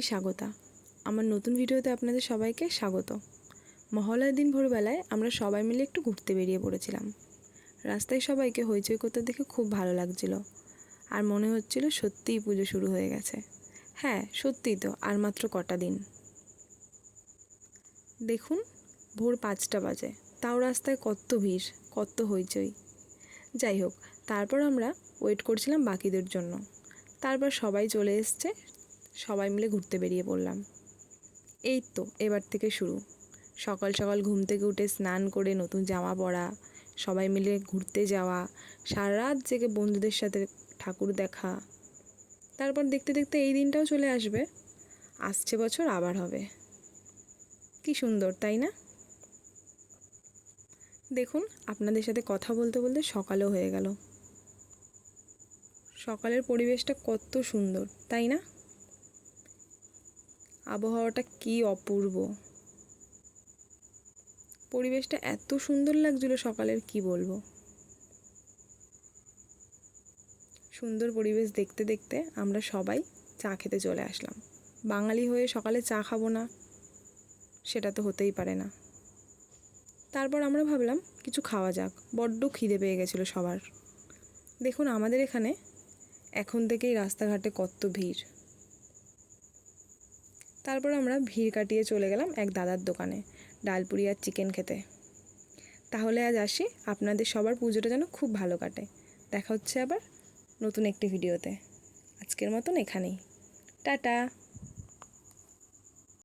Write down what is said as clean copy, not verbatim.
স্বাগতা। আমার নতুন ভিডিওতে আপনাদের সবাইকে স্বাগত। মহালয়ার দিন ভোরবেলায় আমরা সবাই মিলে একটু ঘুরতে বেরিয়ে পড়েছিলাম। রাস্তায় সবাইকে হইচই করতে দেখে খুব ভালো লাগছিল, আর মনে হচ্ছিল সত্যিই পুজো শুরু হয়ে গেছে। হ্যাঁ, সত্যিই তো, আর মাত্র কটা দিন। দেখুন, ভোর 5টা বাজে, তাও রাস্তায় কত ভিড়, কত হইচই। যাই হোক, তারপর আমরা ওয়েট করছিলাম বাকিদের জন্য। তারপর সবাই চলে এসছে, সবাই মিলে ঘুরতে বেরিয়ে পড়লাম। এই তো এবার থেকে শুরু। সকাল সকাল ঘুম থেকে উঠে স্নান করে নতুন জামা পরা, সবাই মিলে ঘুরতে যাওয়া, সারা রাত জেগে বন্ধুদের সাথে ঠাকুর দেখা। তারপর দেখতে দেখতে এই দিনটাও চলে আসবে, আসছে বছর আবার হবে। কি সুন্দর, তাই না? দেখুন, আপনাদের সাথে কথা বলতে বলতে সকালও হয়ে গেল। সকালের পরিবেশটা কত সুন্দর, তাই না? আবহাওয়াটা কি অপূর্ব, পরিবেশটা এত সুন্দর লাগছিল সকালের, কি বলবো। সুন্দর পরিবেশ দেখতে দেখতে আমরা সবাই চা খেতে চলে আসলাম। বাঙালি হয়ে সকালে চা খাবো না, সেটা তো হতেই পারে না। তারপর আমরা ভাবলাম কিছু খাওয়া যাক, বড্ড খিদে পেয়ে গেছিলো সবার। দেখুন, আমাদের এখানে এখন থেকেই রাস্তাঘাটে কত ভিড়। তারপর আমরা ভিড় কাটিয়ে চলে গেলাম এক দাদার দোকানে ডালপুরি আর চিকেন খেতে। তাহলে আজ আসি, আপনাদের সবার পুজোটা যেন খুব ভালো কাটে। দেখা হচ্ছে আবার নতুন একটি ভিডিওতে। আজকের মতন এখানেই, টাটা।